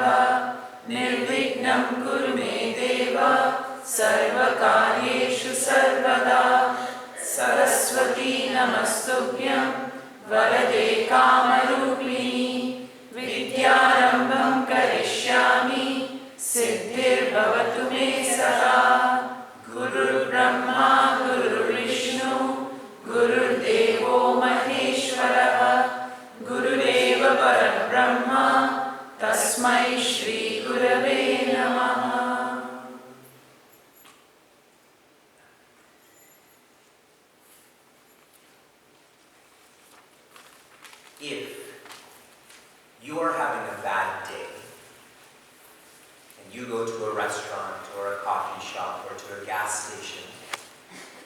Bhava, Nirvignam Kuru Me Deva, Sarvakaryeshu Sarvada, Saraswati Namastubhyam, Varade Kamarupini, Vidyarambham Karishyami, Siddhir Bhavatu Me Sada, Guru Brahma, Guru Vishnu, Guru Devo Maheshwara, Guru Deva Parabrahma, Tasmai Shri Gurave Namaha. If you are having a bad day and you go to a restaurant or a coffee shop or to a gas station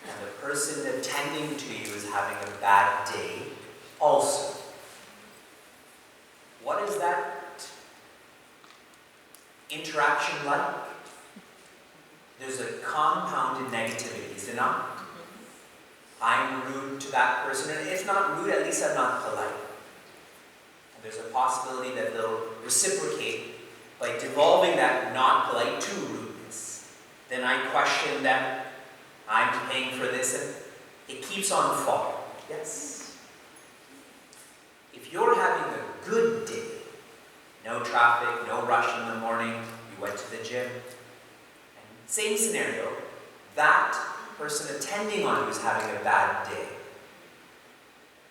and the person attending to you is having a bad day also, what is that interaction like? There's a compounded negativity, is it not? I'm rude to that person, and if not rude, at least I'm not polite. And there's a possibility that they'll reciprocate by devolving that not polite to rudeness. Then I question that I'm paying for this, and it keeps on falling. Yes? If you're having a good day, no traffic, no rush in the morning, you went to the gym, and same scenario, that person attending on you is having a bad day.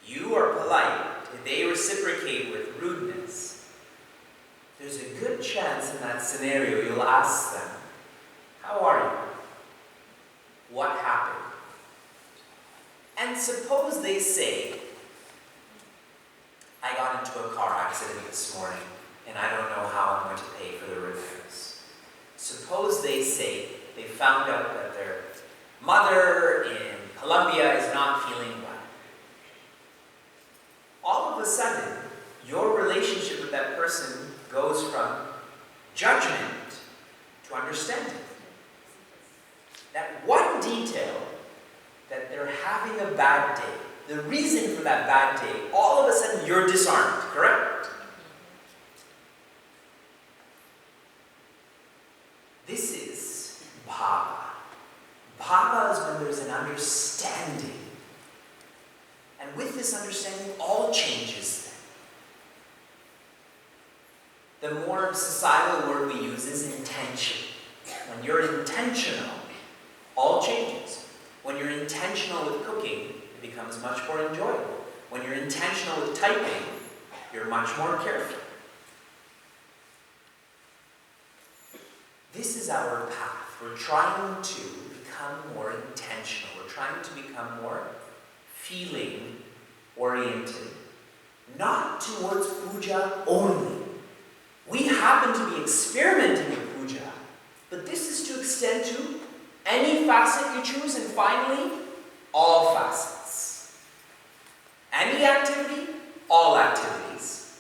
You are polite, they reciprocate with rudeness. There's a good chance in that scenario you'll ask them, how are you? What happened? And suppose they say, I got into a car accident this morning and I don't know how I'm going to pay for the repairs. Suppose they say they found out that their mother in Colombia is not feeling well. All of a sudden, your relationship with that person goes from judgment to understanding. That one detail, that they're having a bad day, the reason for that bad day, all of a sudden you're disarmed, correct? This is bhava. Bhava is when there's an understanding. And with this understanding, all changes then. The more societal word we use is intention. When you're intentional, all changes. When you're intentional with cooking, it becomes much more enjoyable. When you're intentional with typing, you're much more careful. This is our path. We're trying to become more intentional. We're trying to become more feeling oriented. Not towards puja only. We happen to be experimenting with puja, but this is to extend to any facet you choose, and finally, all facets. Any activity, all activities.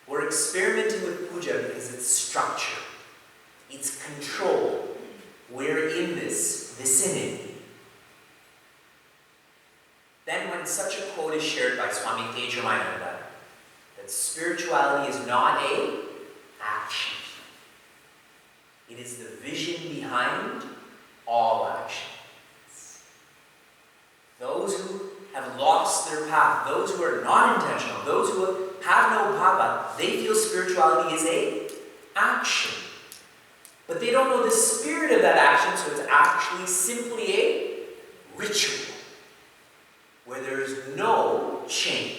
We're experimenting with puja because it's structure. It's control. We're in this vicinity. Then when such a quote is shared by Swami Chinmaya, that spirituality is not a action. It is the vision behind all actions. Those who have lost their path, those who are not intentional, those who have no bhava, they feel spirituality is a action. But they don't know the spirit of that action, so it's actually simply a ritual where there's no change.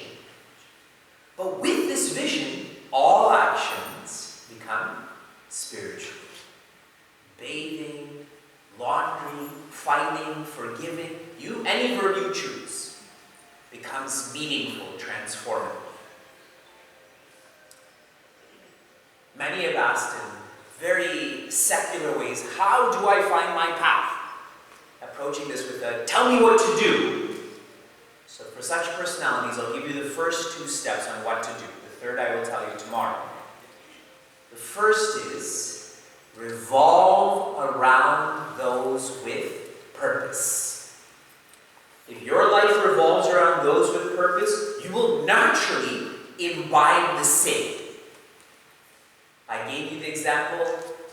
But with this vision, all actions become spiritual. Bathing, laundry, fighting, forgiving, any verb you choose becomes meaningful, transformative. Many have asked in very secular ways, how do I find my path? Approaching this with a, tell me what to do. So for such personalities, I'll give you the first two steps on what to do. The third I will tell you tomorrow. The first is, revolve around those with purpose. If your life revolves around those with purpose, you will naturally imbibe the same. I gave you the example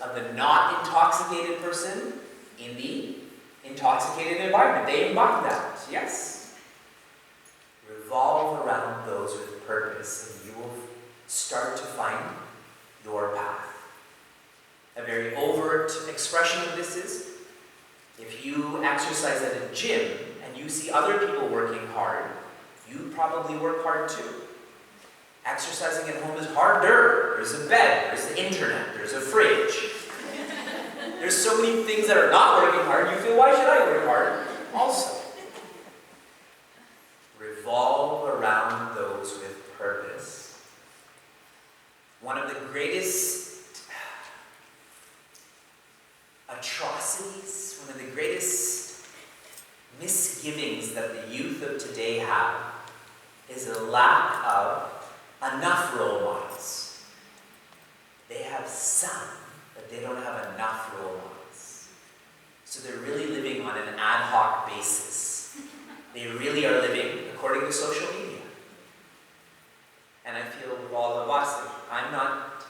of the not intoxicated person in the intoxicated environment. They embody that, yes. Revolve around those with purpose, and you will start to find your path. A very overt expression of this is, if you exercise at a gym and you see other people working hard, you probably work hard too. Exercising at home is harder. There's a bed, there's the internet, there's a fridge. There's so many things that are not working hard, you feel, why should I work hard? Also, revolve around those with purpose. One of the greatest atrocities, one of the greatest misgivings that the youth of today have is a lack of enough role models. They have some, but they don't have enough role models. So they're really living on an ad hoc basis. They really are living according to social media. And I feel with all of us, I'm not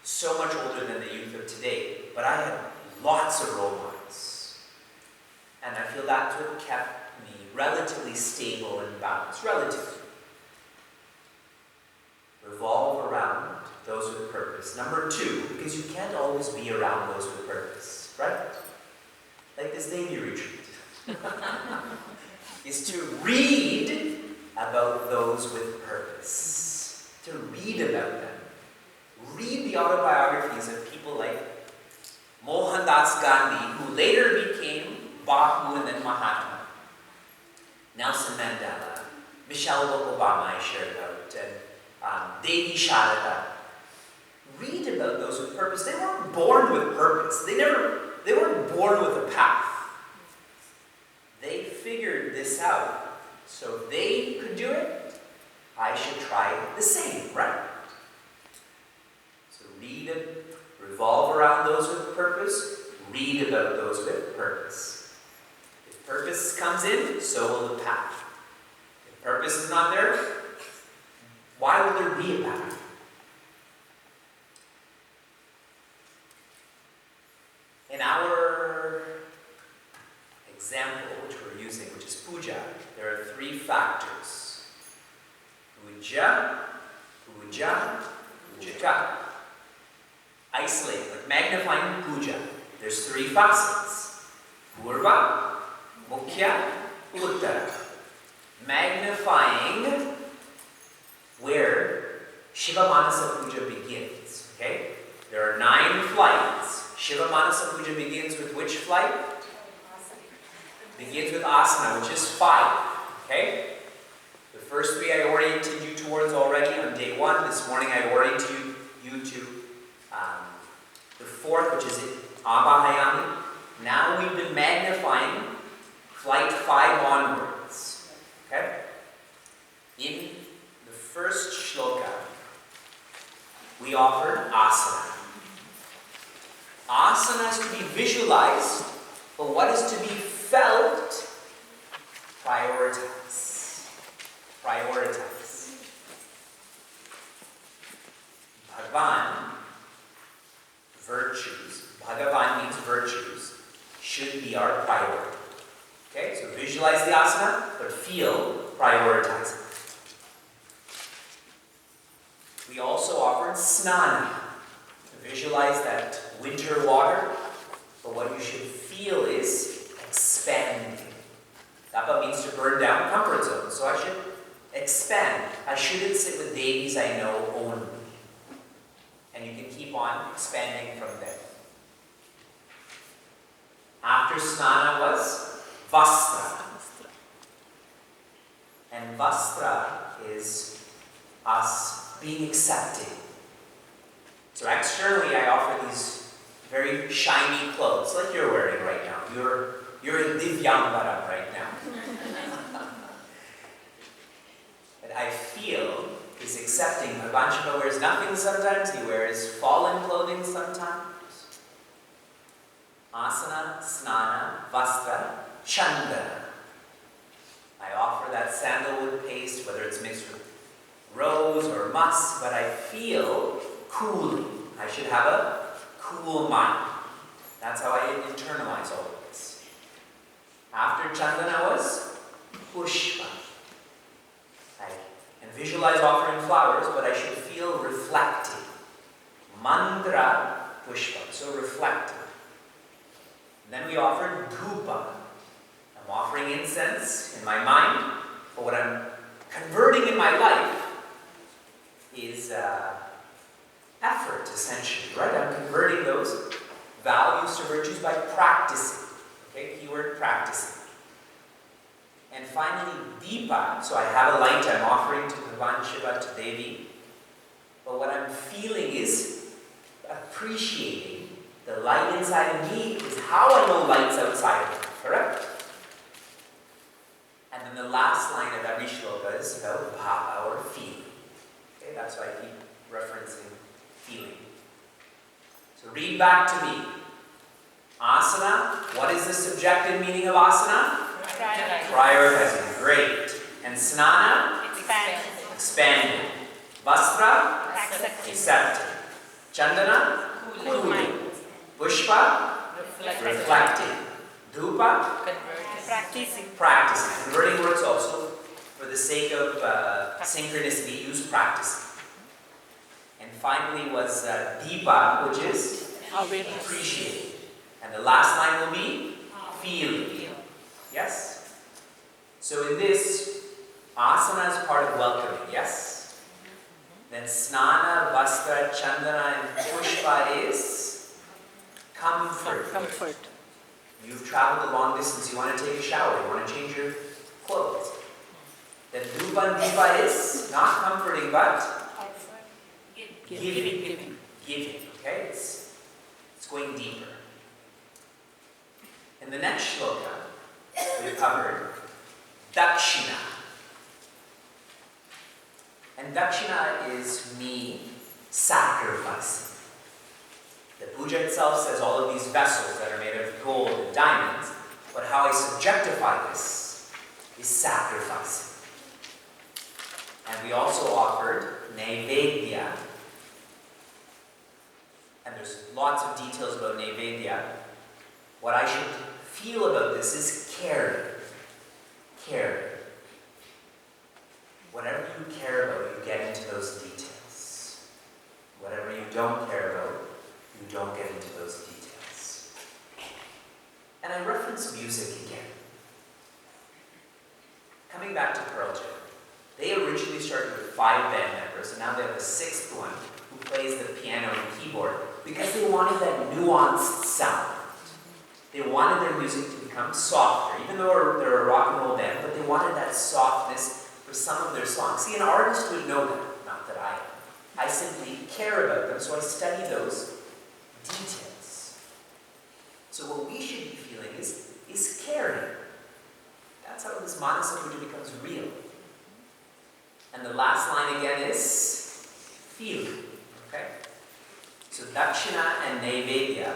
so much older than the youth of today, but I had lots of role models. And I feel that's what kept me relatively stable and balanced, relatively. Revolve around those with purpose. Number 2, because you can't always be around those with purpose, right? Like this Navy retreat. Is to read about those with purpose. To read about them. Read the autobiographies of people like Mohandas Gandhi, who later became Bapu and then Mahatma. Nelson Mandela, Michelle Obama I shared about, and Devi Sharada. Read about those with purpose. They weren't born with purpose. They weren't born with a path. They figured this out. So if they could do it, I should try the same, right? So read it, revolve around those with purpose, read about those with purpose. If purpose comes in, so will the path. If purpose is not there, why would there be a path? In our example, which we're using, which is puja, there are 3 factors. Puja, puja, pujata. Isolating, like magnifying puja. There's 3 facets. Purva, mukhya, uttara. Magnifying where Shiva Manasa Puja begins. Okay? There are 9 flights. Shiva Manasa Puja begins with which flight? Begins with asana, which is 5. Okay? The first 3 I oriented you towards already on day 1. This morning I oriented you to the 4th, which is Abhayami. Now we've been magnifying flight 5 onwards. Okay? In the first shloka, we offered asana. Asana is to be visualized, but what is to be felt, prioritize. Prioritize. Bhagavan, virtues, Bhagavan means virtues, should be our priority. Okay, so visualize the asana, but feel, prioritize it. We also offered snana, to visualize that winter water, but what you should feel is expanding. Tapa means to burn down comfort zone, so I should expand. I shouldn't sit with deities I know only. And you can keep on expanding from there. After snana was vastra. And vastra is us being accepting. So externally I offer these very shiny clothes, like you're wearing right now. You're in Divyambara right now. But I feel is accepting. Bhavan wears nothing sometimes, he wears fallen clothing sometimes. Asana, snana, vastra, chanda. I offer that sandalwood paste, whether it's mixed with rose or musk, but I feel cooling. I should have a cool mind. That's how I internalize all of this. After Chandana was Pushpa. I can visualize offering flowers, but I should feel reflective. Mandra Pushpa, so reflective. And then we offered Dhupa. I'm offering incense in my mind, but what I'm converting in my life is effort, essentially, right? I'm converting those values to virtues by practicing. Okay, keyword practicing. And finally, Deepa. So I have a light I'm offering to Bhagavan Shiva, to Devi. But what I'm feeling is appreciating the light inside of me is how I know light's outside of me, correct? And then the last line of every shloka is about bhava, or feeling. Okay, that's why I keep referencing feeling. So read back to me. Asana, what is the subjective meaning of asana? Prioritizing. Great. And snana? Expanding. Vastra? Accepting. Chandana? Cooling. Pushpa? Reflecting. Dhupa? Practicing. Converting words also, for the sake of synchronicity, use practicing. And finally was Deepa, which is appreciating. And the last line will be feeling. Yes? So in this, asana is part of welcoming, yes? Then snana, vastra, chandana, and pushpa is comfort. You've traveled a long distance, you want to take a shower, you want to change your clothes. Then dhupa and deepa is not comforting, but giving. Okay? It's going deeper. In the next shloka, we covered dakshina. And dakshina is me sacrificing. The puja itself says all of these vessels that are made of gold and diamonds, but how I subjectify this is sacrificing. And we also offered naivedya. And there's lots of details about naivedya. What I should feel about this is caring. Whatever you care about, you get into those details. Whatever you don't care about, you don't get into those details. And I reference music again. Coming back to Pearl Jam, they originally started with 5 band members, and now they have a 6th one who plays the piano and keyboard because they wanted that nuanced sound. They wanted their music to become softer, even though they're a rock and roll band, but they wanted that softness for some of their songs. See, an artist would know that, not that I am. I simply care about them, so I study those details. So what we should be feeling is caring. That's how this Manasa Puja becomes real. And the last line again is feeling. Okay? So dakshina and naivedya.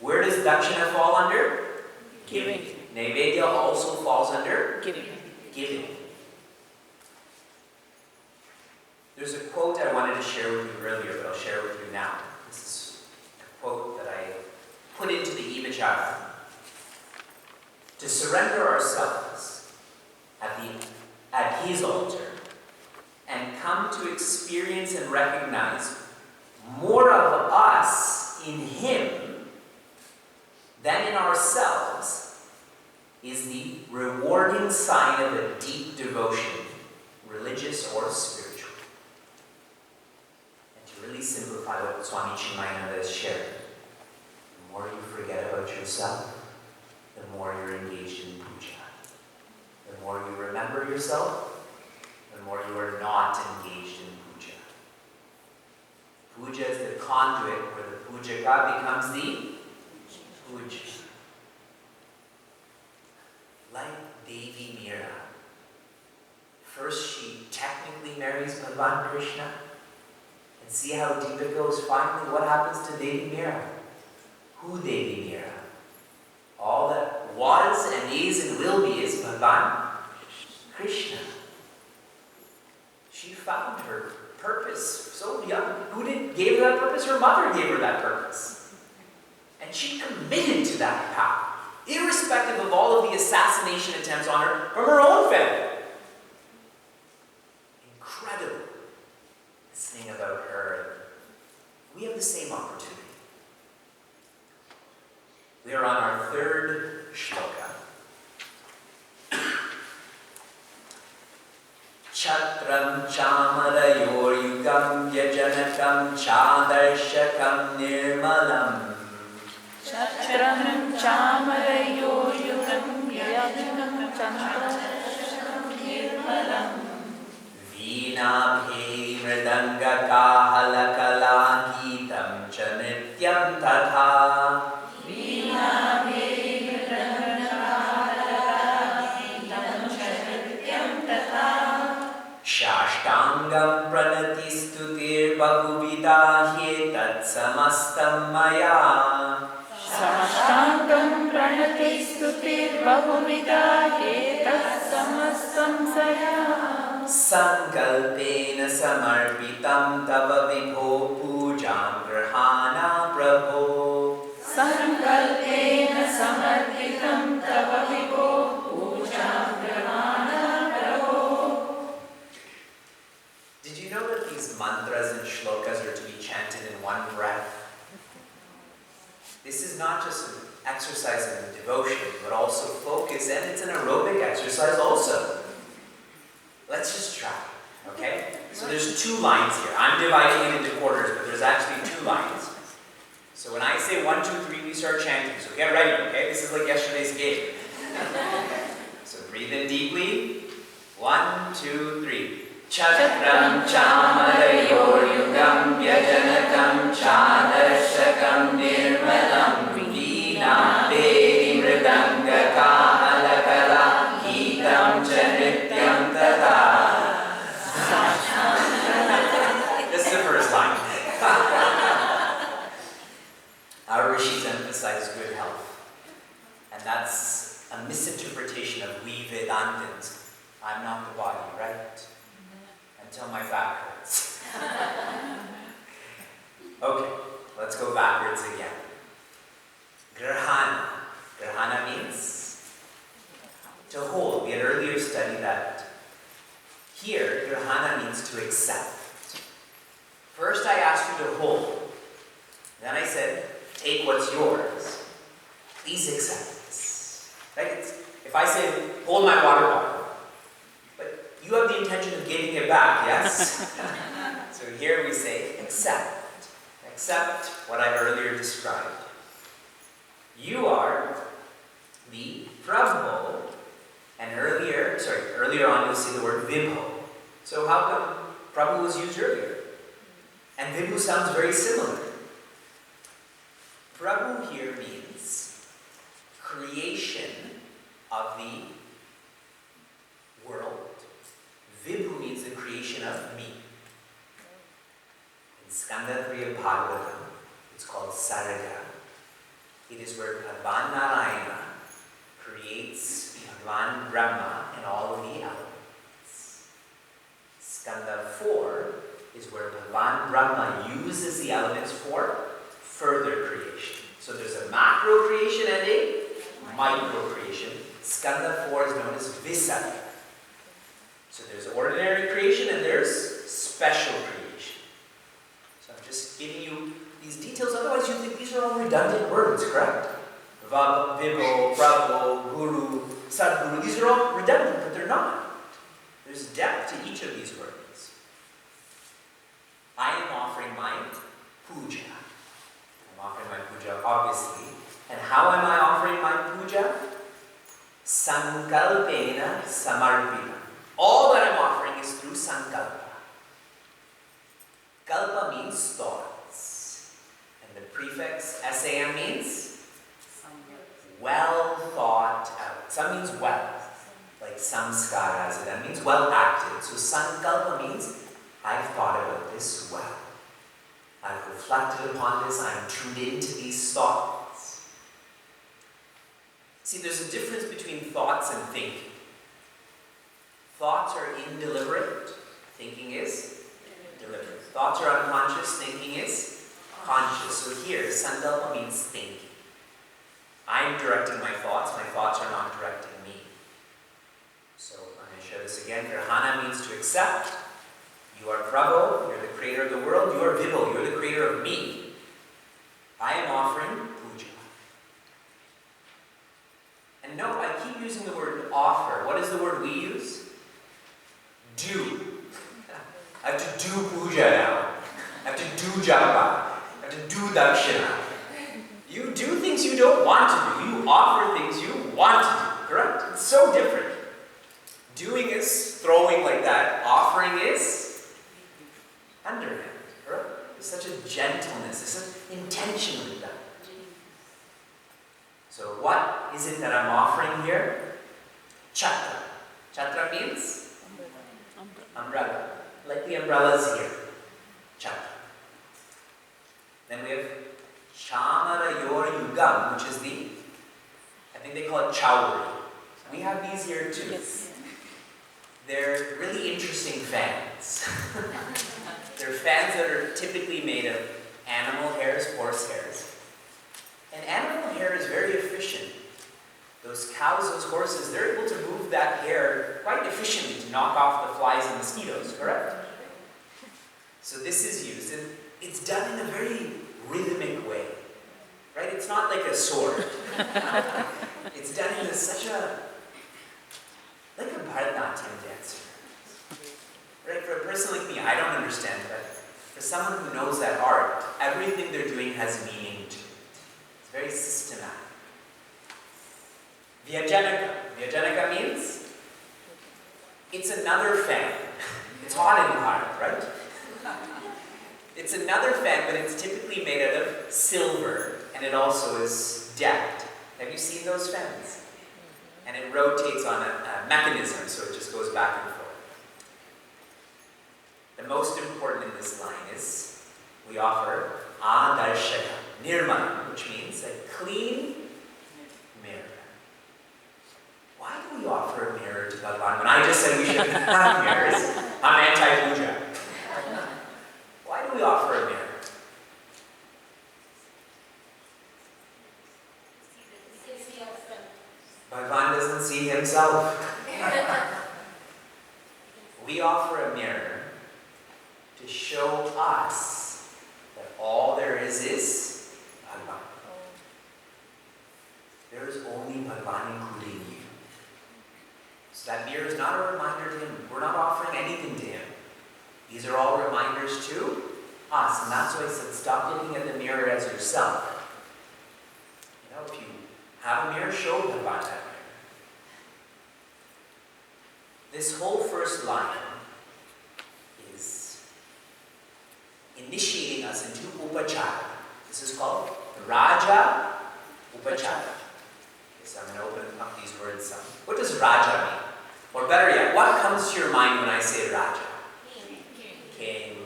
Where does dakshina fall under? Giving. Naivedya also falls under? Giving. There's a quote I wanted to share with you earlier, but I'll share with you now. This is a quote that I put into the Ibachara. To surrender ourselves at his altar and come to experience and recognize more of us in him than in ourselves is the rewarding sign of a deep devotion, religious or spiritual. And to really simplify what Swami Chinmaya has shared, the more you forget about yourself, the more you're engaged in puja. The more you remember yourself, the more you are not engaged in puja. Puja is the conduit where the pujaka becomes the puja. Like Devi Meera. First she technically marries Bhagavan Krishna. And see how deep it goes. Finally, what happens to Devi Meera? Who Devi Meera? All that was and is and will be is Bhagavan Krishna. She found her purpose so young. Who did gave her that purpose, her mother gave her that purpose. And she committed to that path, irrespective of all of the assassination attempts on her from her own family. Incredible. Listening about her. We have the same opportunity. We are on our third shloka. Chatram chamarayor yugam yajanakam chadarshakam nirmalam. Chatram chamarayor yugam yajanakam chadarshakam nirmalam. Veenabhe mridanga kahalakala geetam cha nityam tatha. Shashtangam pranati stutir bahuvida hetat samastam maya. Shashtangam pranati stutir bahuvida hetat samastam saya. Sankalpena samarpitam tava vibho pujam grahana prabho. Sankalpena samarpitam tava vibho pujam grahana prabho. Did you know that these mantras and shlokas are to be chanted in one breath? This is not just an exercise in devotion, but also focus, and it's an aerobic exercise also. Let's just try, okay? So there's 2 lines here. I'm dividing it into quarters, but there's actually 2 lines. So when I say 1, 2, 3, we start chanting. So get ready, okay? This is like yesterday's game. So breathe in deeply. 1, 2, 3. Chatram chamarayor yugam vyajanakam chadarshakam nirmalam. Veena devi mridanga kahalakala geetam cha nityam tatha. This is the first line. Our rishis emphasize good health. And that's a misinterpretation of we Vedantins. I'm not the body, right? Until my back hurts. Okay, let's go backwards again. Grahana. Grahana means to hold. We had earlier studied that. Here, grahana means to accept. First I asked you to hold. Then I said, take what's yours. Please accept this. Right? If I say, hold my water bottle, but you have the intention of giving it back, yes? So here we say, accept. Accept what I earlier described. You are the Prabhu, and earlier on you'll see the word Vibho. So how come Prabhu was used earlier? And Vibhu sounds very similar. Prabhu here means creation of the world. Vibhu means the creation of me. In Skanda 3 of Bhagavatam, it's called Sarga. It is where Bhagavan Narayana creates Bhagavan Brahma and all of the elements. Skanda 4 is where Bhagavan Brahma uses the elements for further creation. So there's a macro creation and a micro creation. Skanda 4 is known as Visarga. So there's ordinary creation and there's special creation. So I'm just giving you these details, otherwise you think these are all redundant words, correct? Vab, Vibho, Prabhu, Guru, Sadguru, these are all redundant, but they're not. There's depth to each of these words. I am offering my puja. I'm offering my puja, obviously. And how am I offering my puja? Sankalpena samarpita. All that I'm offering is through sankalpa. Kalpa means thoughts. And the prefix SAM means well thought out. Sam means well. Like samskara as it. That means well acted. So sankalpa means I've thought about this well. I've reflected upon this. I'm tuned into these thoughts. See, there's a difference between thoughts and thinking. Thoughts are indeliberate. Thinking is deliberate. Thoughts are unconscious, thinking is conscious. So here, sankalpa means thinking. I'm directing my thoughts are not directing me. So I'm going to share this again. Grahana means to accept. You are Prabhu, you're the creator of the world. You are Vibhu, you're the creator of me. I am offering puja. And note, I keep using the word offer. What is the word we use? Do. I have to do puja now. I have to do japa. I have to do dakshina. You do things you don't want to do. You offer things you want to do. Correct? It's so different. Doing is throwing like that. Offering is underhand. Correct? There's such a gentleness. There's such intention with that. So what is it that I'm offering here? Chatra. Chatra means umbrella. Like the umbrellas here. Chatra. Then we have Chamara Yor Yugam, which is I think they call it Chowri. We have these here too. Yes. They're really interesting fans. They're fans that are typically made of animal hairs, horse hairs. And animal hair is very efficient. Those cows, those horses, they're able to move that hair quite efficiently to knock off the flies and mosquitoes, correct? So this is used, and it's done in a very rhythmic way, right? It's not like a sword. It's done in such a, like a Bharatanatyam dancer, right? For a person like me, I don't understand that. For someone who knows that art, everything they're doing has meaning to it. It's very systematic. Vyajanaka. Vyajanaka means it's another fan. It's hot in Bharat, right? It's another fan, but it's typically made out of silver, and it also is decked. Have you seen those fans? And it rotates on a mechanism, so it just goes back and forth. The most important in this line is we offer adarshaka, nirmala, which means a clean mirror. Why do we offer a mirror to Bhagavan when I just said we shouldn't have mirrors? I'm anti-puja. Why do we offer a mirror? Bhagavan doesn't see himself. We offer a mirror to show us that all there is Bhagavan. There is only Bhagavan, including you. So that mirror is not a reminder to him. We're not offering anything to him. These are all reminders to us. And that's why I said, stop looking at the mirror as yourself. You know, if you have a mirror, show Bhagavan that mirror. This whole first line is initiating us into upachara. This is called Raja Upachara. So I'm going to open up these words some. What does Raja mean? Or better yet, what comes to your mind when I say Raja? King.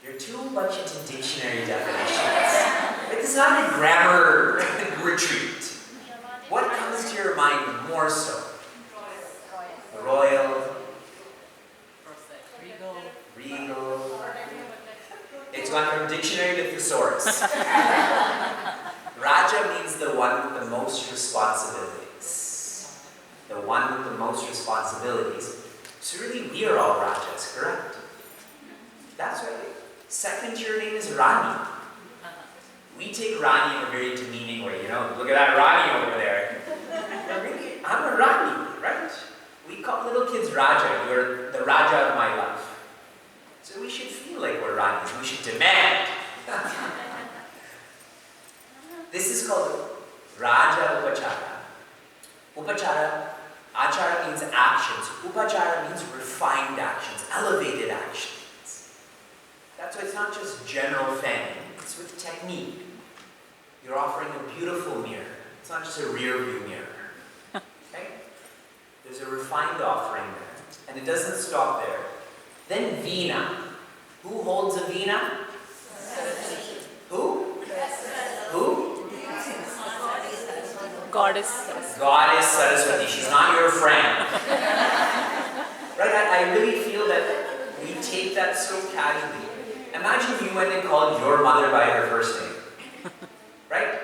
You're too much into dictionary definitions. It's not a grammar retreat. What comes to your mind more so? Royal. Regal. It's gone from dictionary to thesaurus. Raja means the one with the most responsibilities. The one with the most responsibilities. So really, we are all Rajas, correct? That's right. Second to your name is Rani. We take Rani in a very demeaning way, you know, look at that Rani over there. But really, I'm a Rani, right? We call little kids Raja. You're the Raja of my life. So we should feel like we're Ranis. We should demand. This is called Raja Upachara. Upachara, Achara means actions. Upachara means refined actions, elevated actions. That's why it's not just general fanning, it's with technique. You're offering a beautiful mirror. It's not just a rear view mirror. Okay? There's a refined offering there. And it doesn't stop there. Then Veena. Who holds a Veena? Who? Who? Goddess. Goddess Saraswati. She's not your friend. Right? I really feel that we take that so casually. Imagine you went and called your mother by her first name. Right?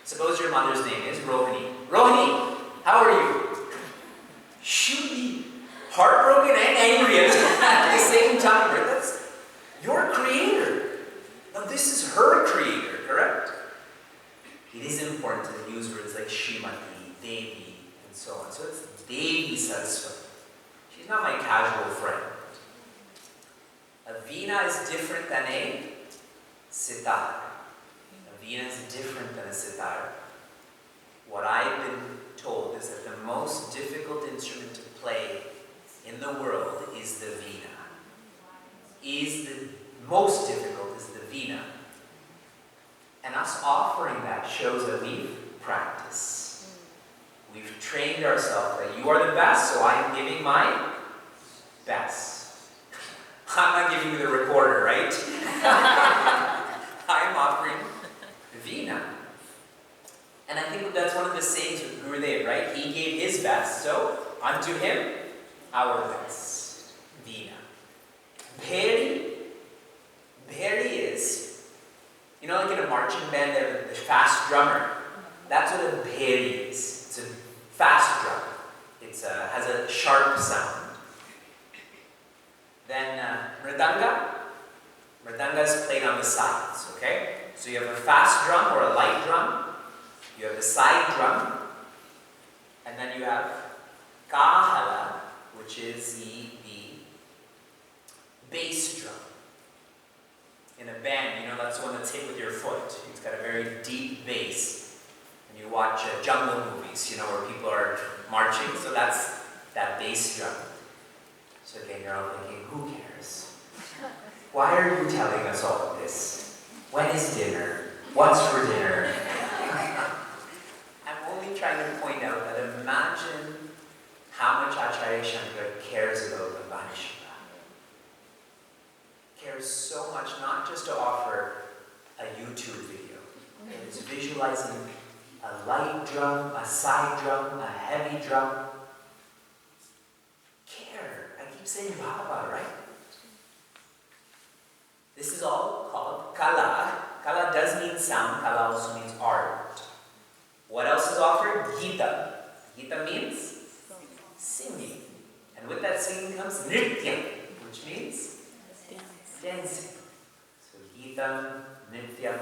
Suppose your mother's name is Rohini. Rohini, how are you? She would be heartbroken and angry at the same time. Right? That's your creator. Now this is her creator, correct? It is important to use words like Srimati, Devi, and so on. So it's Devi Saraswati. She's not my casual friend. A veena is different than a sitar. A veena is different than a sitar. What I've been told is that the most difficult instrument to play in the world is the veena. Most difficult is the veena. And us offering that shows that we've practiced. We've trained ourselves that you are the best, so I am giving my best. I'm not giving you the recorder, right? I'm offering veena. And I think that's one of the sayings with Gurudev, right? He gave his best, so unto him, our best. Veena. Bheri. Bheri is, you know, like in a marching band, they're the fast drummer. That's what a bheri is. It's a fast drum. It has a sharp sound. Then mridanga. Mridanga is played on the sides, okay? So you have a fast drum or a light drum. You have the side drum. And then you have kahala, which is the bass drum. In a band, you know, that's the one that's hit with your foot. It's got a very deep bass. And you watch jungle movies, you know, where people are marching. So that's that bass drum. So again, you're all thinking, who cares? Why are you telling us all of this? When is dinner? What's for dinner? I'm only trying to point out that imagine how much Acharya Shankara cares about Bhagwan Shiva. Cares so much not just to offer a YouTube video. It's visualizing a light drum, a side drum, a heavy drum. Care. I keep saying Bhava, right? This is all called Kala. Kala does mean sound. Kala also means art. What else is offered? Gita. Gita means singing. And with that singing comes Nritya, which means dancing. So Gita, Nritya.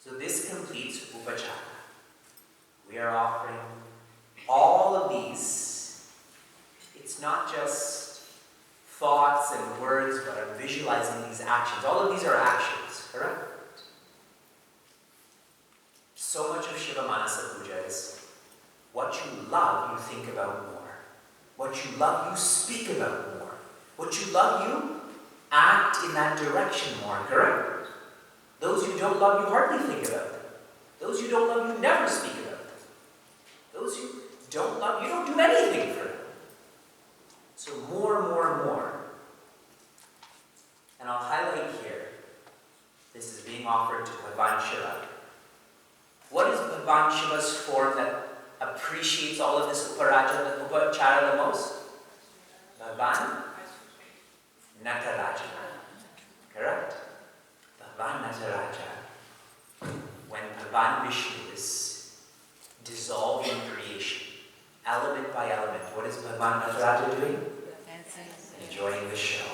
So this completes Upachara. We are offering all of these. It's not just thoughts and words, but I'm visualizing these actions. All of these are actions, correct? So much of Shiva Manasa Puja is what you love, you think about more. What you love, you speak about more. What you love, you act in that direction more, correct? Those you don't love, you hardly think about them. Those you don't love, you never speak about them. Those you don't love, you don't do anything for them. So more. And I'll highlight here, this is being offered to Bhagwan Shiva. What is Bhagwan Shiva's form that appreciates all of this upachara the most? Bhagwan Nataraja. Correct? Bhagwan Nataraja. When Bhagwan Vishnu is dissolving creation, element by element, what is Bhagwan Nataraja doing? Enjoying the show.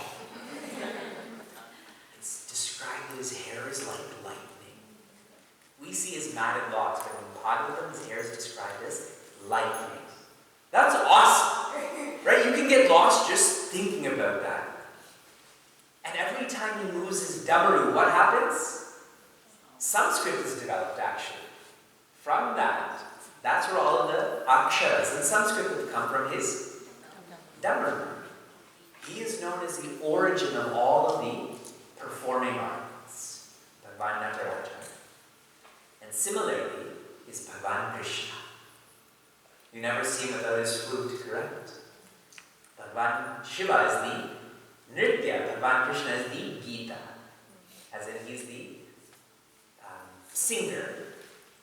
It's described that his hair is like lightning. We see his matted locks, but in Bhagavatam, his hair is described as lightning. That's awesome! Right? You can get lost just thinking about that. And every time he moves his damaru, what happens? Sanskrit is developed, actually. From that, that's where all of the aksharas in Sanskrit have come from his damaru. He is known as the origin of all of the performing arts. Bhagwan Nataraja. And similarly is Bhagwan Krishna. You never see him without his flute, correct? Bhagwan Shiva is the Nritya. Bhagwan Krishna is the Gita. As in he's the singer.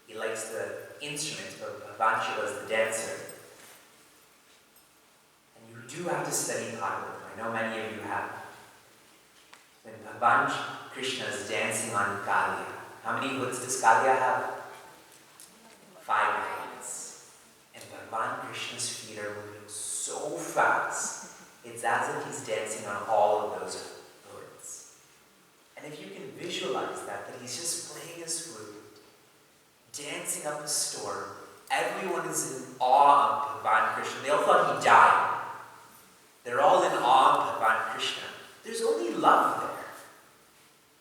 He likes the instruments, but Bhagwan Shiva is the dancer. And you do have to study Bhagavatam. I know many of you have. Bhagavan Krishna is dancing on Kalia. How many hoods does Kalia have? 5 hoods. And Bhagavan Krishna's feet are moving so fast, it's as if he's dancing on all of those hoods. And if you can visualize that he's just playing his flute, dancing up a storm, everyone is in awe of Bhagavan Krishna. They all thought he died. They're all in awe of Bhagavan Krishna. There's only love there.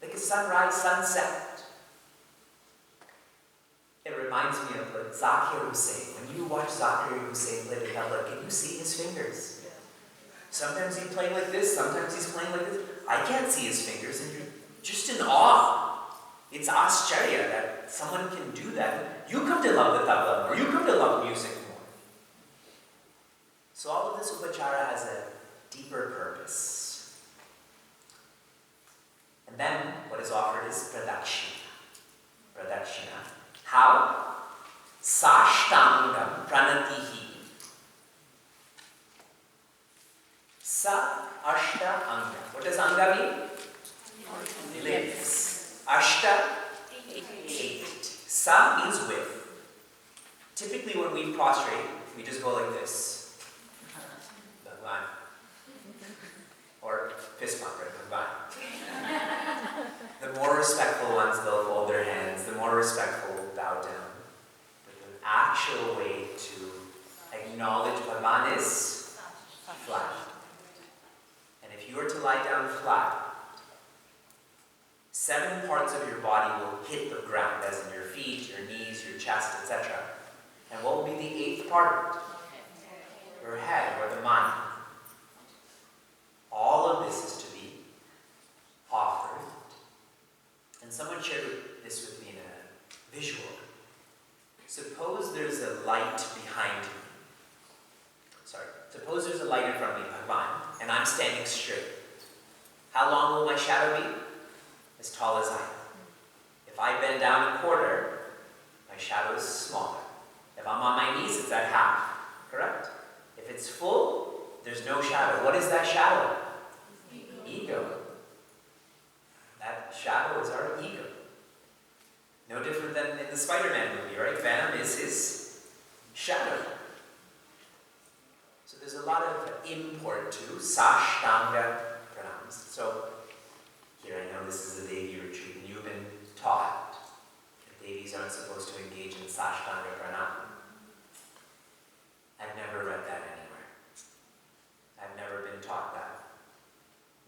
Like a sunrise, sunset. It reminds me of like Zakir Hussain. When you watch Zakir Hussain play the tabla, can you see his fingers? Sometimes he's playing like this, sometimes he's playing like this. I can't see his fingers, and you're just in awe. It's ascharya that someone can do that. You come to love the tabla more, you come to love music more. So all of this upachara has a deeper purpose. And then what is offered is pradakshina. Pradakshina. How? Sashtangam pranatihi. Sa ashta anga. What does anga mean? Limbs. Ashta, 8. Sa means with. Typically when we prostrate, we just go like this. Bhagwan. Or fist bump, right? Bhagwan. The more respectful ones, they'll fold their hands. The more respectful will bow down. But the actual way to acknowledge Bhagwan is flat. And if you were to lie down flat, 7 parts of your body will hit the ground, as in your feet, your knees, your chest, etc. And what will be the 8th part? Your head, or the mind. All of this is to be offered. And someone shared this with me in a visual. Suppose there's a light behind me. Suppose there's a light in front of me, Bhagwan, and I'm standing straight. How long will my shadow be? As tall as I am. If I bend down a quarter, my shadow is smaller. If I'm on my knees, it's at half. Correct? If it's full, there's no shadow. What is that shadow? Ego. That shadow is our ego. No different than in the Spider-Man movie, right? Venom is his shadow. So there's a lot of import to Sashtanga pranams. So here I know this is a Devi retreat, and you've been taught that Devis aren't supposed to engage in Sashtanga pranam. I've never read that anywhere. I've never been taught that.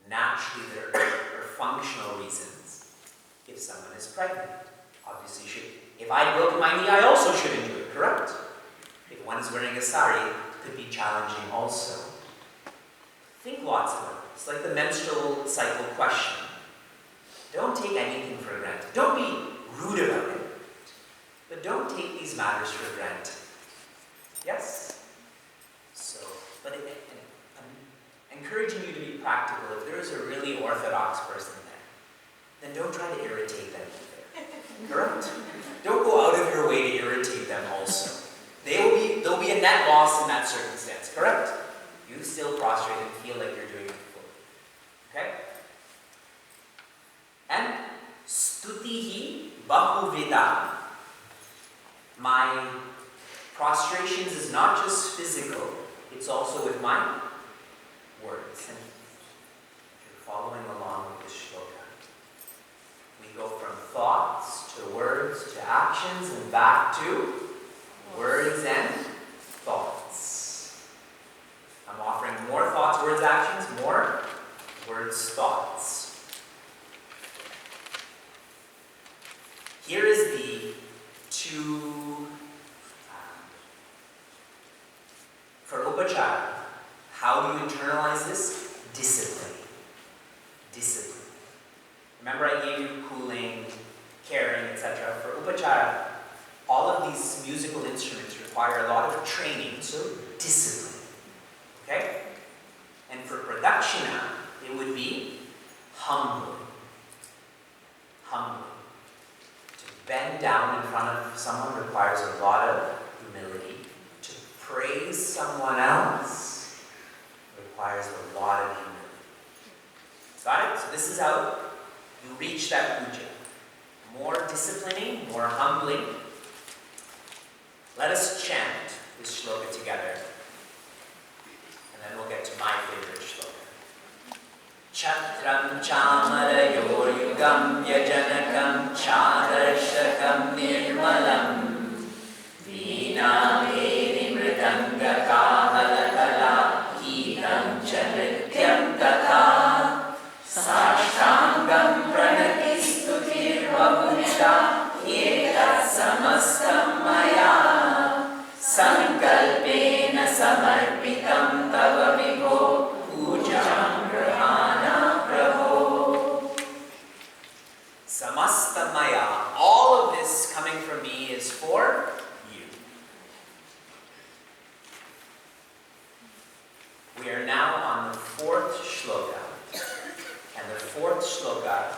Naturally, there are functional reasons. If someone is pregnant, obviously if I broke my knee, I also shouldn't do it, correct? If one is wearing a sari, it could be challenging also. Think lots about it. It's like the menstrual cycle question. Don't take anything for granted. Don't be rude about it. But don't take these matters for granted. Yes? But I'm encouraging you to be practical. If there is a really orthodox person there, then don't try to irritate them either. Correct? Don't go out of your way to irritate them also. There'll be a net loss in that circumstance, correct? You still prostrate and feel like you're doing it fully. Okay? And stutihi bahuvida. My prostrations is not just physical, it's also with my words. And if you're following along with this shloka, we go from thoughts to words to actions and back to words and thoughts. I'm offering more thoughts, words, actions, more words, thoughts. Here is the two, for upachara, how do you internalize this? Discipline. Discipline. Remember I gave you cooling, caring, etc. For upachara, all of these musical instruments require a lot of training, so discipline. Okay? And for pradakshina, it would be humbly. Humbly. To bend down in front of someone requires a lot of humility. To praise someone else requires a lot of humility. Got it? So this is how you reach that puja. More disciplining, more humbling. Let us chant this shloka together. And then we'll get to my favorite shloka. Chatram chamarayor yugam yajanakam chadarshakam nirmalam Veena vedi mridanga kahalakala Geetam chanityam tatha Sashtangam pranati stutir vabunita Etat samastam maya Sankalpena samarpitam tava vibho Pujam grahana prabho Samasta maya. All of this coming from me is for you. We are now on the fourth shloka. And the fourth shloka,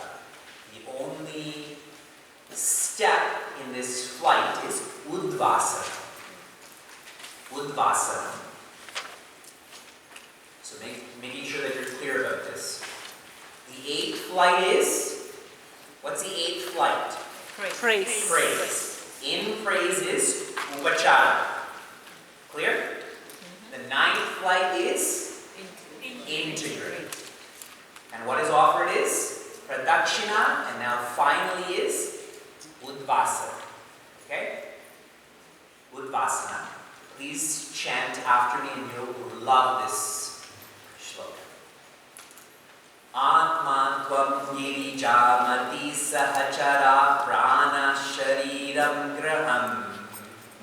the only step in this flight is Udvasana. Udvasana. So making sure that you're clear about this. The eighth flight is, what's the eighth flight? Praise. Praise. In praise is upachara. Clear? The ninth flight is integrate. And what is offered is pradakshina, and now finally is udvasana. Okay? Udvasana. Please chant after me and you'll love this shloka. Atma tvam girijamati sahachara prana shariram graham.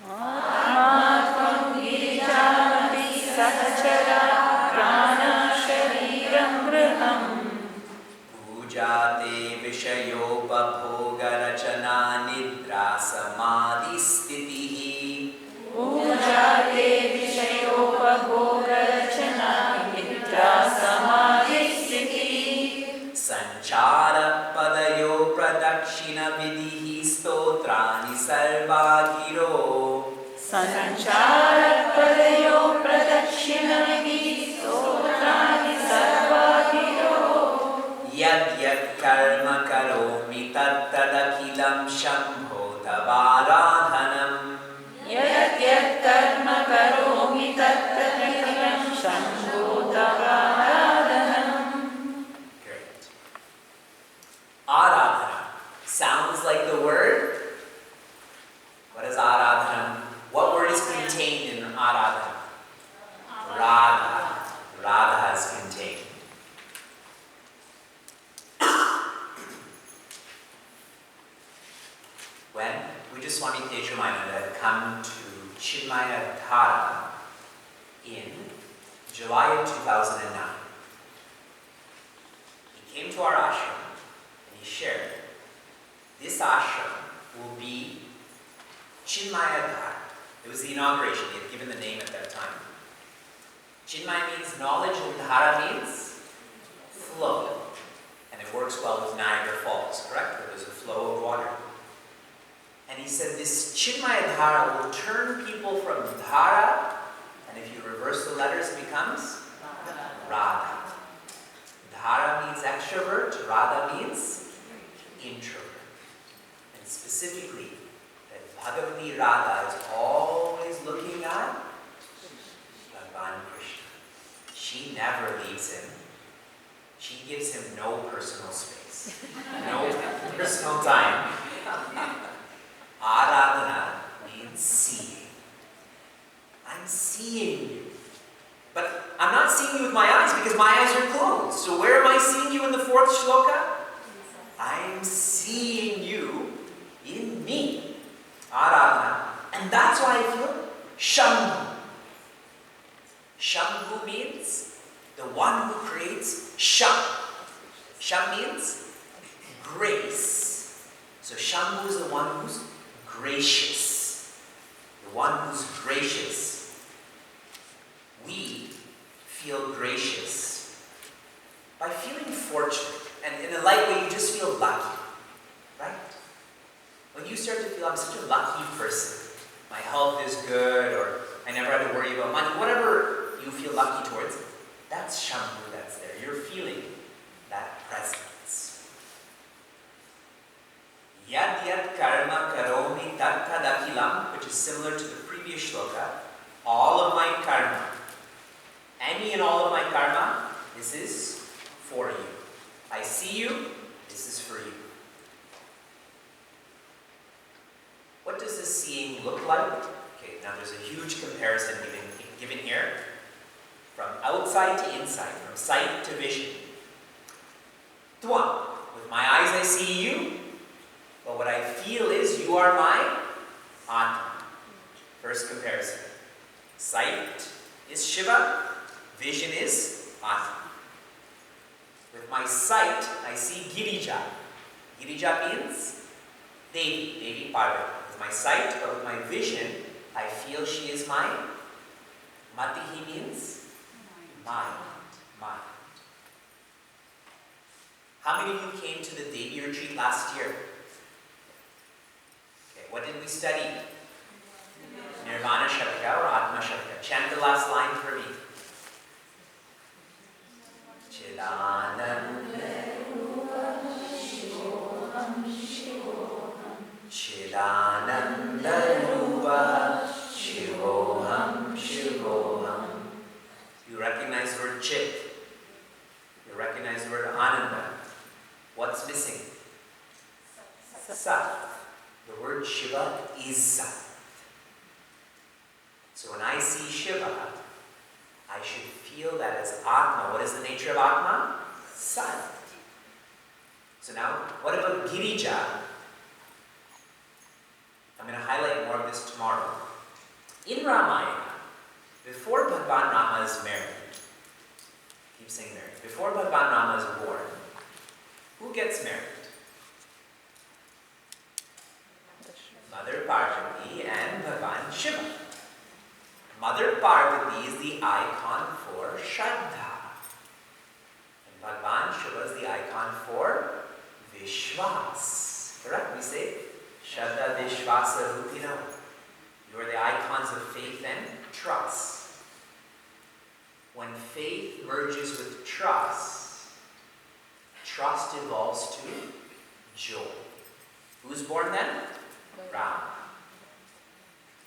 Atma tvam girijamati sahachara prana shariram graham. Pujate vishayopabhoga rachana nidra samadhi stitihi. Pujate vishayopabhoga rachana nidra samadhi sthiti. Sanchara padayo pradakshina vidihi stotrani sarva giro. Sanchara padayo pradakshina vidhi stotrani sarva giro. Yad yad karma karomi tattadakilam shambho tavaradhanam. Yat yat karma karomi tattadakilam shambho tavaradhanam. Great. Aradhana sounds like the word. What is aradhana? What word is contained in aradhana? Radha. Radha is contained. When Swami Tejumaya had come to Chinmaya Dhara in July of 2009. He came to our ashram and he shared, this ashram will be Chinmaya Dhara. It was the inauguration, he had given the name at that time. Chinmaya means knowledge and Dhara means flow. And it works well with Niagara Falls, correct? Where there's a flow of water. And he said this Chinmaya Dhara will turn people from Dhara, and if you reverse the letters, it becomes Radha. Dhara means extrovert, Radha means introvert. And specifically, that Bhagavati Radha is always looking at Bhagavan Krishna. She never leaves him. She gives him no personal space, no personal time. Aradhana means seeing. I'm seeing you. But I'm not seeing you with my eyes because my eyes are closed. So where am I seeing you in the fourth shloka? I'm seeing you in me. Aradhana. And that's why I feel Shambhu. Shambhu means the one who creates Sham. Sham means grace. So Shambhu is the one who's gracious. The one who's gracious. We feel gracious by feeling fortunate. And in a light way, you just feel lucky. Right? When you start to feel, I'm such a lucky person. My health is good, or I never have to worry about money. Whatever you feel lucky towards, that's Shambhu that's there. You're feeling that presence. Yad yad karma karomi tat tadakilam, which is similar to the previous shloka. All of my karma, any and all of my karma, this is for you. I see you, this is for you. What does this seeing look like? Okay, now there's a huge comparison given here. From outside to inside, from sight to vision. Tuan, with my eyes I see you, but what I feel is you are my Atma. First comparison. Sight is Shiva, vision is Atma. With my sight, I see Girija. Girija means Devi, Devi Parvati. With my sight, but with my vision, I feel she is my Matihi means mind. Mind. How many of you came to the Devi retreat last year? Okay, what did we study? Nirvana Shatka or Atma Shatka? Chant the last line for me. Chidananda Rupa Shivoham Shivoham. You recognize the word Chit. You recognize the word Ananda. What's missing? Sat. The word Shiva is Sat. So when I see Shiva, I should feel that as Atma. What is the nature of Atma? Sat. So now, what about Girija? I'm going to highlight more of this tomorrow. In Ramayana, before Bhagwan Rama is married, keep saying married, before Bhagwan Rama is born, who gets married? Mother Parvati and Bhagwan Shiva. Mother Parvati is the icon for Shraddha. And Bhagwan Shiva is the icon for Vishwas. Correct? We say Shraddha Vishvasa Rupino. You are the icons of faith and trust. When faith merges with trust, trust evolves to joy. Who's born then? Rama.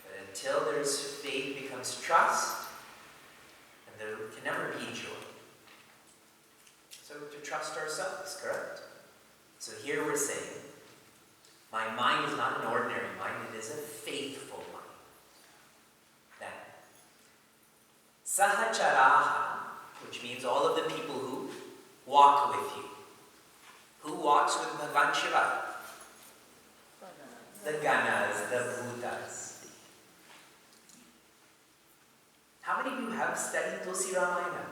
But until there's faith becomes trust, and there can never be joy. So we have to trust ourselves, correct? So here we're saying, my mind is not an ordinary mind, it is a faithful mind. Then, Sahacharaha, which means all of the people who walk with you. Who walks with Bhagwan Shiva? The Ganas, the Bhutas. How many of you have studied Tulsi Ramayana?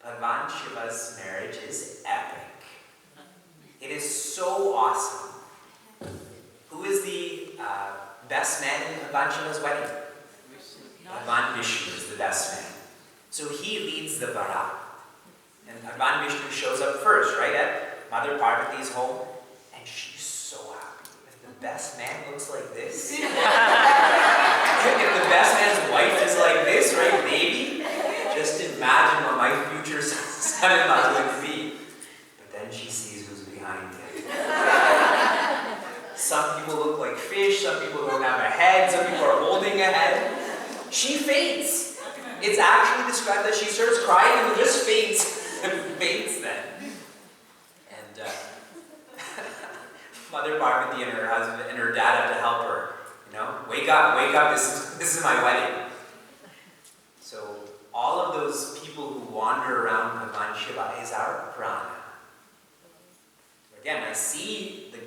Bhagwan Shiva's marriage is epic. It is so awesome. Who is the best man in Bhagwan Shiva's wedding? Bhagwan Vishnu is the best man. So he leads the Bharat. And Bhagwan Vishnu shows up first, right, at Mother Parvati's home. And she's so happy. If the best man looks like this, if the best man's wife is like this, right, baby, just imagine what my future son-in-law is going to be. But then she sees who's behind him. Some people look like fish, some people don't have a head, some people are holding a head. She faints. It's actually described that she starts crying and just faints. Faints then. And Mother Parvati and her husband and her dad have to help her. You know, wake up, this is my wedding. So all of those people who wander around Bhagwan Shiva is our prana. Again, I see the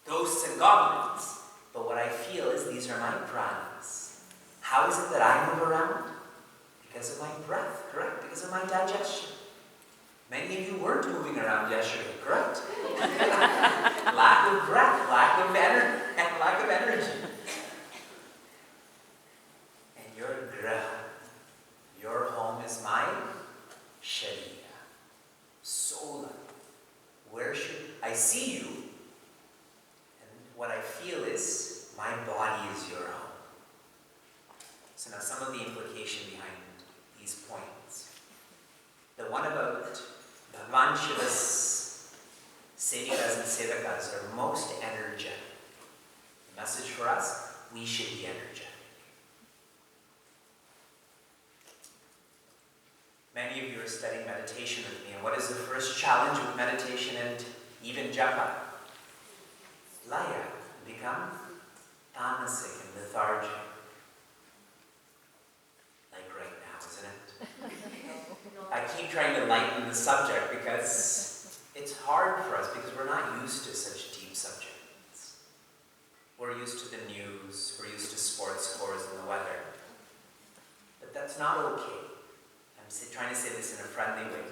ghosts and goblins, but what I feel is these are my pranas. How is it that I move around? Because of my breath, correct? Because of my digestion. Many of you weren't moving around yesterday, correct? Lack of breath, lack of energy. And your graha, your home is my sharira, soul. Where should I see you? And what I feel is my body is your home. So now some of the implication behind these points. The one about Bhagwan Shiva's Sevikas and Sevakas are most energetic. The message for us, we should be energetic. Many of you are studying meditation with me, and what is the first challenge with meditation and even japa? Laya, become tamasic and lethargic. Like right now, isn't it? I keep trying to lighten the subject because it's hard for us because we're not used to such deep subjects. We're used to the news, we're used to sports scores and the weather. But that's not okay. I'm trying to say this in a friendly way.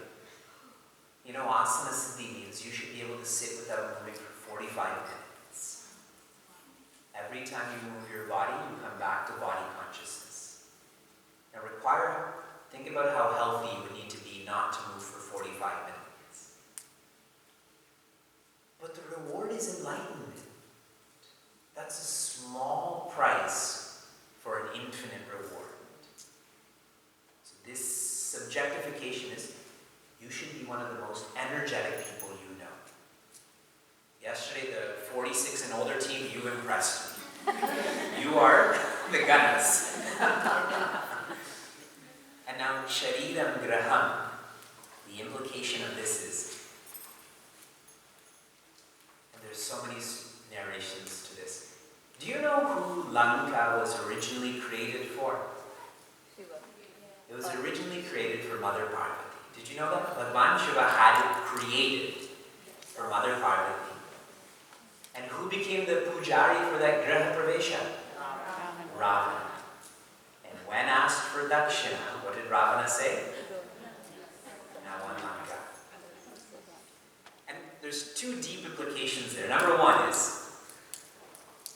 You know, asana siddhi means you should be able to sit without moving for 45 minutes. Every time you move your body, you come back to body consciousness. Now think about how healthy you would need to be not to move for 45 minutes. But the reward is enlightenment. That's a small price for an infinite reward. So this subjectification is, you should be one of the most energetic people you know. Yesterday, the 46 and older team, you impressed me. You are the gunners. And now, Shariram Graham, the implication of this is, and there's so many narrations to this. Do you know who Lanka was originally created for? Shiva. It was originally created for Mother Parvati. Did you know that? Bhagwan Shiva had it created for Mother Parvati. And who became the pujari for that Graha Pravesha? Ravana. And when asked for dakshina, what did Ravana say? Now one Lanka. And there's two deep implications there. Number one is,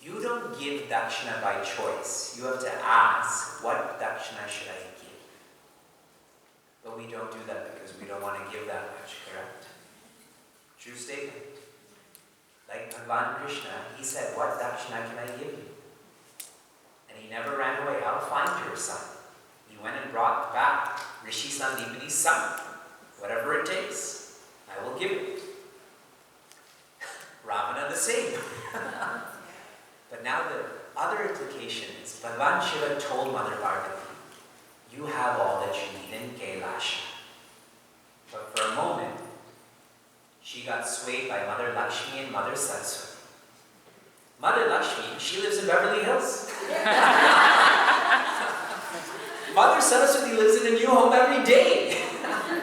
you don't give dakshina by choice. You have to ask, what dakshina should I give? But we don't do that because we don't want to give that much, correct? True statement. Like Bhagavan Krishna, he said, what dakshina can I give you? And he never ran away. I'll find your son. He went and brought back Rishi Sandipani's son. Whatever it takes, I will give it. Ravana the same. But now the other implication is, Bhagavan Shiva told Mother Parvati, you have all that you need in Kailasha. But for a moment, she got swayed by Mother Lakshmi and Mother Saraswati. Mother Lakshmi, she lives in Beverly Hills. Mother Saraswati lives in a new home every day.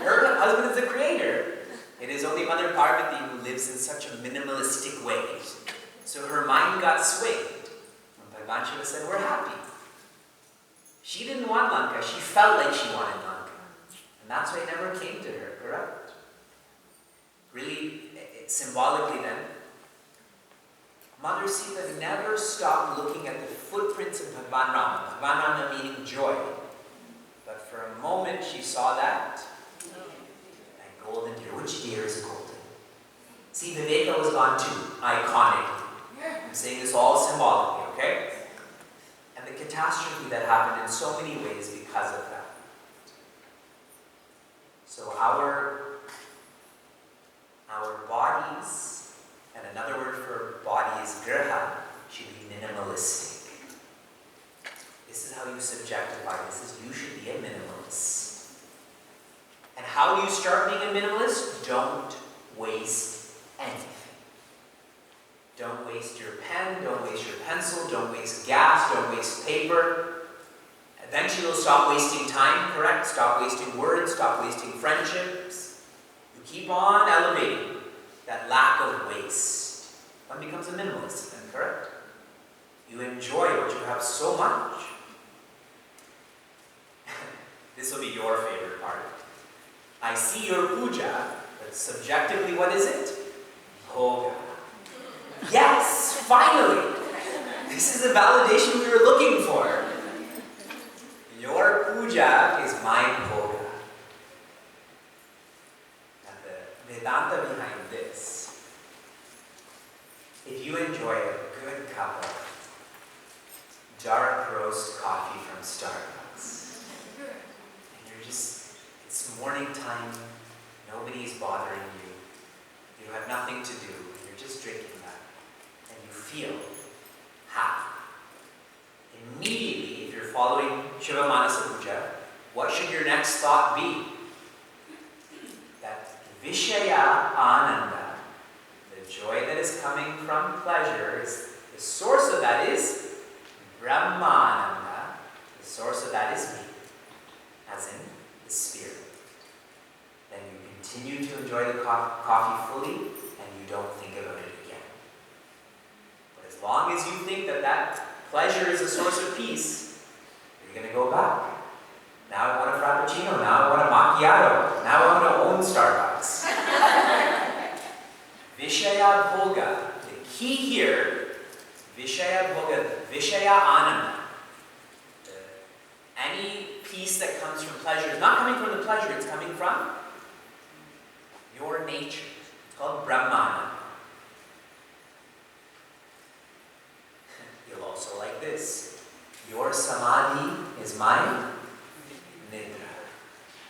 Her husband is the creator. It is only Mother Parvati who lives in such a minimalistic way. So her mind got swayed. And Bhagavan Shiva said, we're happy. She didn't want Lanka. She felt like she wanted Lanka. And that's why it never came to her, correct? Really, symbolically then, Mother Sita never stopped looking at the footprints of Bhagavan Rama. Bhagavan Rama meaning joy. But for a moment she saw that golden deer. Which deer is golden? See, Vivek was gone too, iconically. I'm saying this all symbolically, okay? And the catastrophe that happened in so many ways because of that. So our bodies, and another word for body is graha, should be minimalistic. This is how you subjectify. This is, you should be a minimalist. And how do you start being a minimalist? Don't waste anything. Don't waste your pen, don't waste your pencil, don't waste gas, don't waste paper. Eventually you'll stop wasting time, correct? Stop wasting words, stop wasting friendships. You keep on elevating that lack of waste. One becomes a minimalist then, correct? You enjoy what you have so much. This will be your favorite part. I see your puja, but subjectively, what is it? Bhoga. Yes, finally! This is the validation we were looking for. Your puja is my bhoga. And the Vedanta behind this, if you enjoy a good cup of dark roast coffee from Starbucks, and you're just, it's morning time, nobody's bothering you, you have nothing to do, feel happy. Immediately, if you're following Shiva Manasa Puja, what should your next thought be? That Vishaya Ananda, the joy that is coming from pleasure, is the source of that is Brahmananda. The source of that is me, as in the spirit. Then you continue to enjoy the coffee fully, and you don't think about it again. But as long as you think that that pleasure is a source of peace, you're going to go back. Now I want a frappuccino. Now I want a macchiato. Now I want to own Starbucks. Vishaya Bhoga. The key here, Vishaya Bhoga, Vishaya Ananda. Any peace that comes from pleasure is not coming from the pleasure, it's coming from your nature. It's called Brahmana. You'll also like this. Your samadhi is my nidra.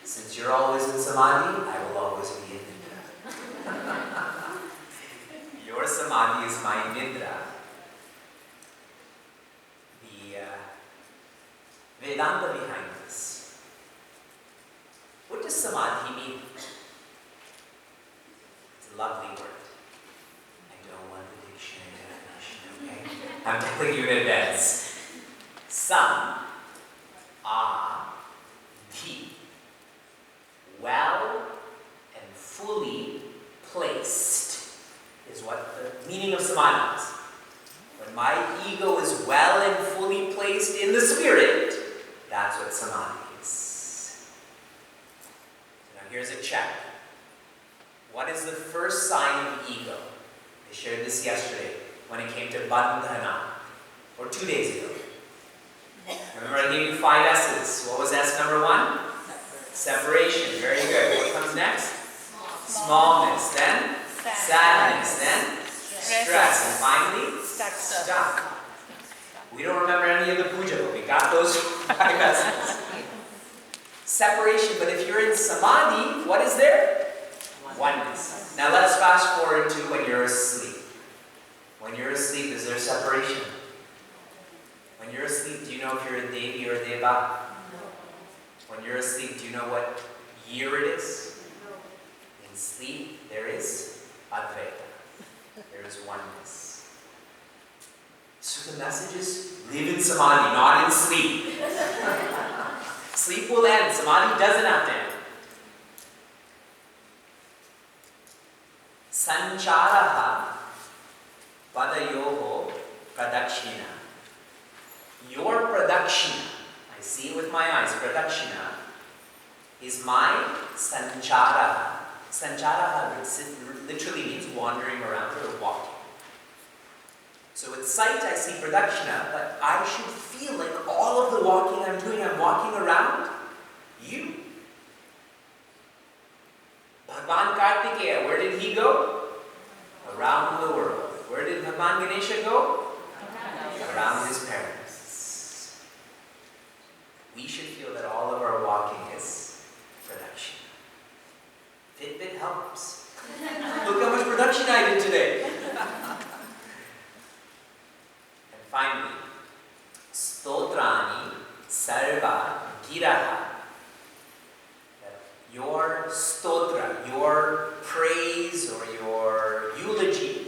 Since you're always in samadhi, I will always be in nidra. Your samadhi is my nidra. The Vedanta behind this. What does samadhi mean? It's a lovely word. I don't want the dictionary definition, okay? I'm telling you in advance. Sam, di. Well and fully placed is what the meaning of samadhi is. When my ego is well and fully placed in the spirit, that's what samadhi is. Now here's a check. What is the first sign of ego? I shared this yesterday when it came to bandhana, or 2 days ago. Remember I gave you 5 S's. What was S number 1? Separation. Very good. What comes next? Smallness. Then sadness. Then stress. And finally stuck. We don't remember any of the puja, but we got those 5 S's. Separation. But if you're in samadhi, what is there? Oneness. Now let's fast forward to when you're asleep. When you're asleep, is there separation? When you're asleep, do you know if you're a Devi or a Deva? No. When you're asleep, do you know what year it is? No. In sleep, there is Advaita. There is oneness. So the message is, live in samadhi, not in sleep. Sleep will end. Samadhi doesn't have to end. Sancharaha padayoho pradakshina. Your pradakshina, I see it with my eyes, pradakshina, is my sancharaha. Sancharaha literally means wandering around or walking. So with sight I see pradakshina, but I should feel like all of the walking I'm doing, I'm walking around you. Bhagwan Kartikeya, where did he go? Around the world. Where did Bhagwan Ganesha go? Around his parents. We should feel that all of our walking is production. Fitbit helps. Look how much production I did today. And finally, stotrani sarva giraha. Your stotra, your praise or your eulogy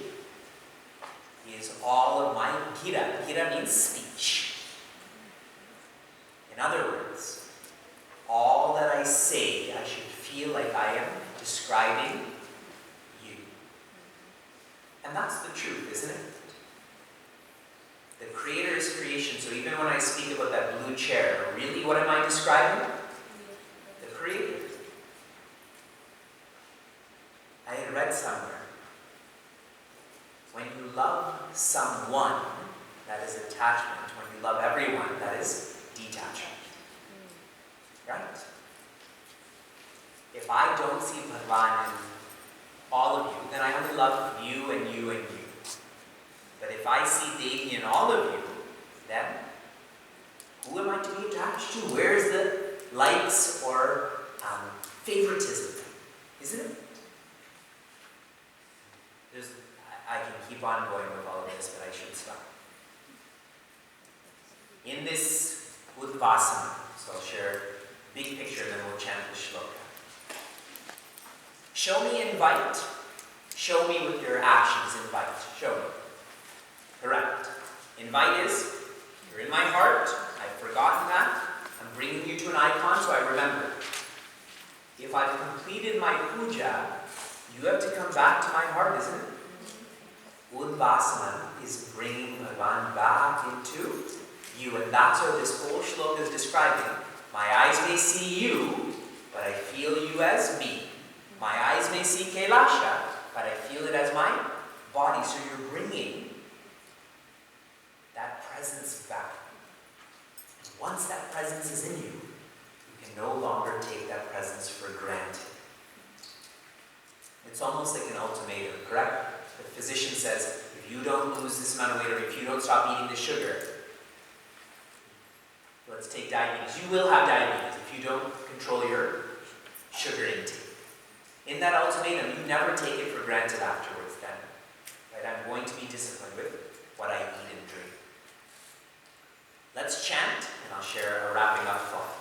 is all of my gira. Gira means speech. In other words, all that I say, I should feel like I am describing you. And that's the truth, isn't it? The Creator is creation, so even when I speak about that blue chair, really what am I describing? The Creator. I had read somewhere, when you love someone, that is attachment. When you love everyone, that is detachment. Right? If I don't see Bhagwan in all of you, then I only love you and you and you. But if I see Devi in all of you, then who am I to be attached to? Where's the likes or favoritism? Isn't it? I can keep on going with all of this, but I should stop. In this Udvasana, so I'll share a big picture and then we'll chant the shloka. Show me invite. Show me with your actions, invite. Show me. Correct. Invite is, you're in my heart, I've forgotten that, I'm bringing you to an icon so I remember. If I've completed my puja, you have to come back to my heart, isn't it? Udvasana is bringing Bhagavan back into you, and that's what this whole shloka is describing. My eyes may see you, but I feel you as me. My eyes may see Kailasha, but I feel it as my body. So you're bringing that presence back. And once that presence is in you, you can no longer take that presence for granted. It's almost like an ultimatum, correct? The physician says, if you don't lose this amount of weight, or if you don't stop eating the sugar, let's take diabetes. You will have diabetes if you don't control your sugar intake. In that ultimatum, you never take it for granted afterwards then. Right? I'm going to be disciplined with what I eat and drink. Let's chant, and I'll share a wrapping up thought.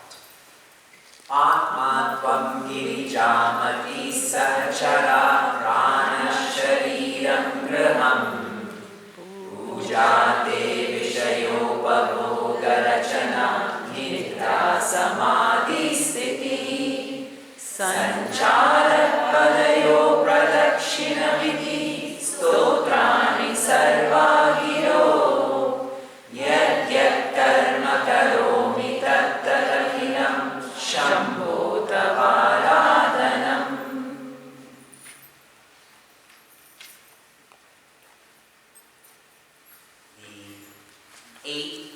Atma tvam girijamati sahachara prana shariram graham pujate vishayopaboga rachana nidra samadhi sthiti sanchara padayo pradakshina vidhi stotrani sarva giro yad yad karma karomi tattadahinam shambho tavaradhanam. The eighth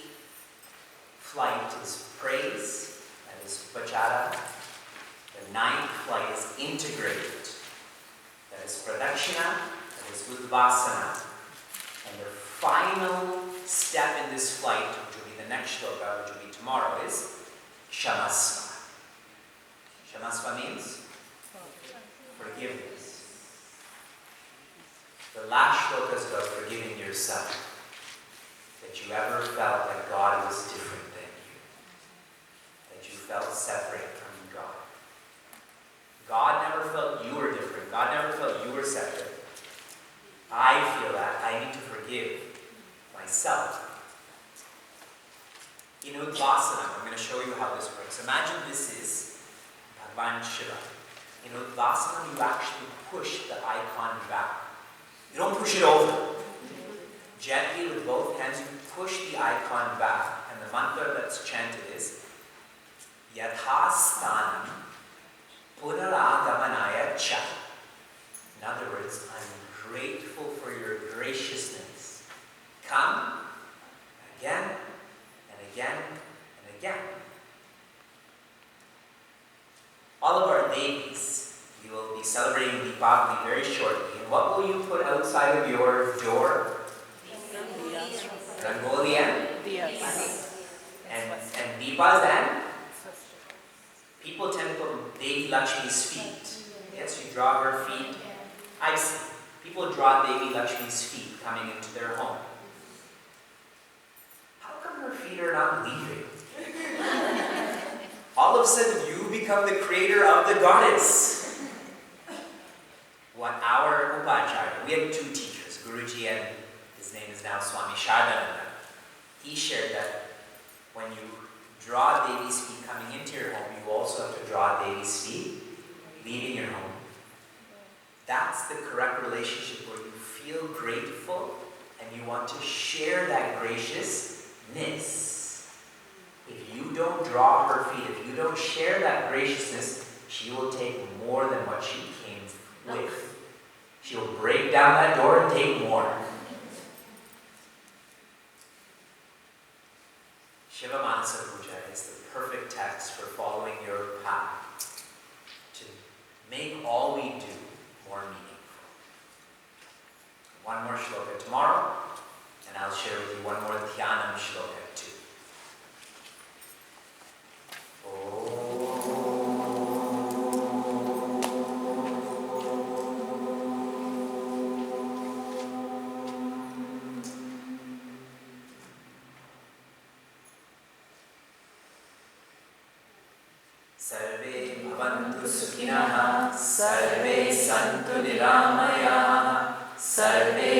flight is praise, that is upachara. The ninth flight is integrate, that is pradakshina, that is udvasana. And the final step in this flight, which will be the next shloka, which will be tomorrow, is kshamasva. Kshamasva means forgiveness. The last shloka is about forgiving yourself. That you ever felt that God was different than you. That you felt separate from God. God never felt you were different. God never felt you were separate. I feel that. I need to forgive myself. In Udvasana, I'm going to show you how this works. Imagine this is Bhagavan Shiva. In Udvasana, you actually push the icon back. You don't push it over. Gently with both hands, you push the icon back. And the mantra that's chanted is Yathasthanam Punaragamanaya Cha. In other words, I'm grateful for your graciousness. Come again and again and again. All of our babies, we will be celebrating Deepavali very shortly. And what will you put outside of your door? Rangoli and Deepas and people tend to put Devi Lakshmi's feet. Yes, you draw her feet. I see. People draw Devi Lakshmi's feet coming into their home. How come her feet are not leaving? All of a sudden, you become the creator of the goddess. What our Upacharya, we have two teachers, Guruji and his name is now Swami Shardananda. He shared that when you draw Devi's feet coming into your home, you also have to draw Devi's feet leaving your home. That's the correct relationship where you feel grateful and you want to share that graciousness. If you don't draw her feet, if you don't share that graciousness, she will take more than what she came with. She will break down that door and take more. Shiva Manasa Puja is the perfect text for following your path to make all we do more meaningful. One more shloka tomorrow, and I'll share with you one more Dhyanam shloka too. सर्वे भवन्तु सुखिनः सर्वे सन्तु निरामयाः सर्वे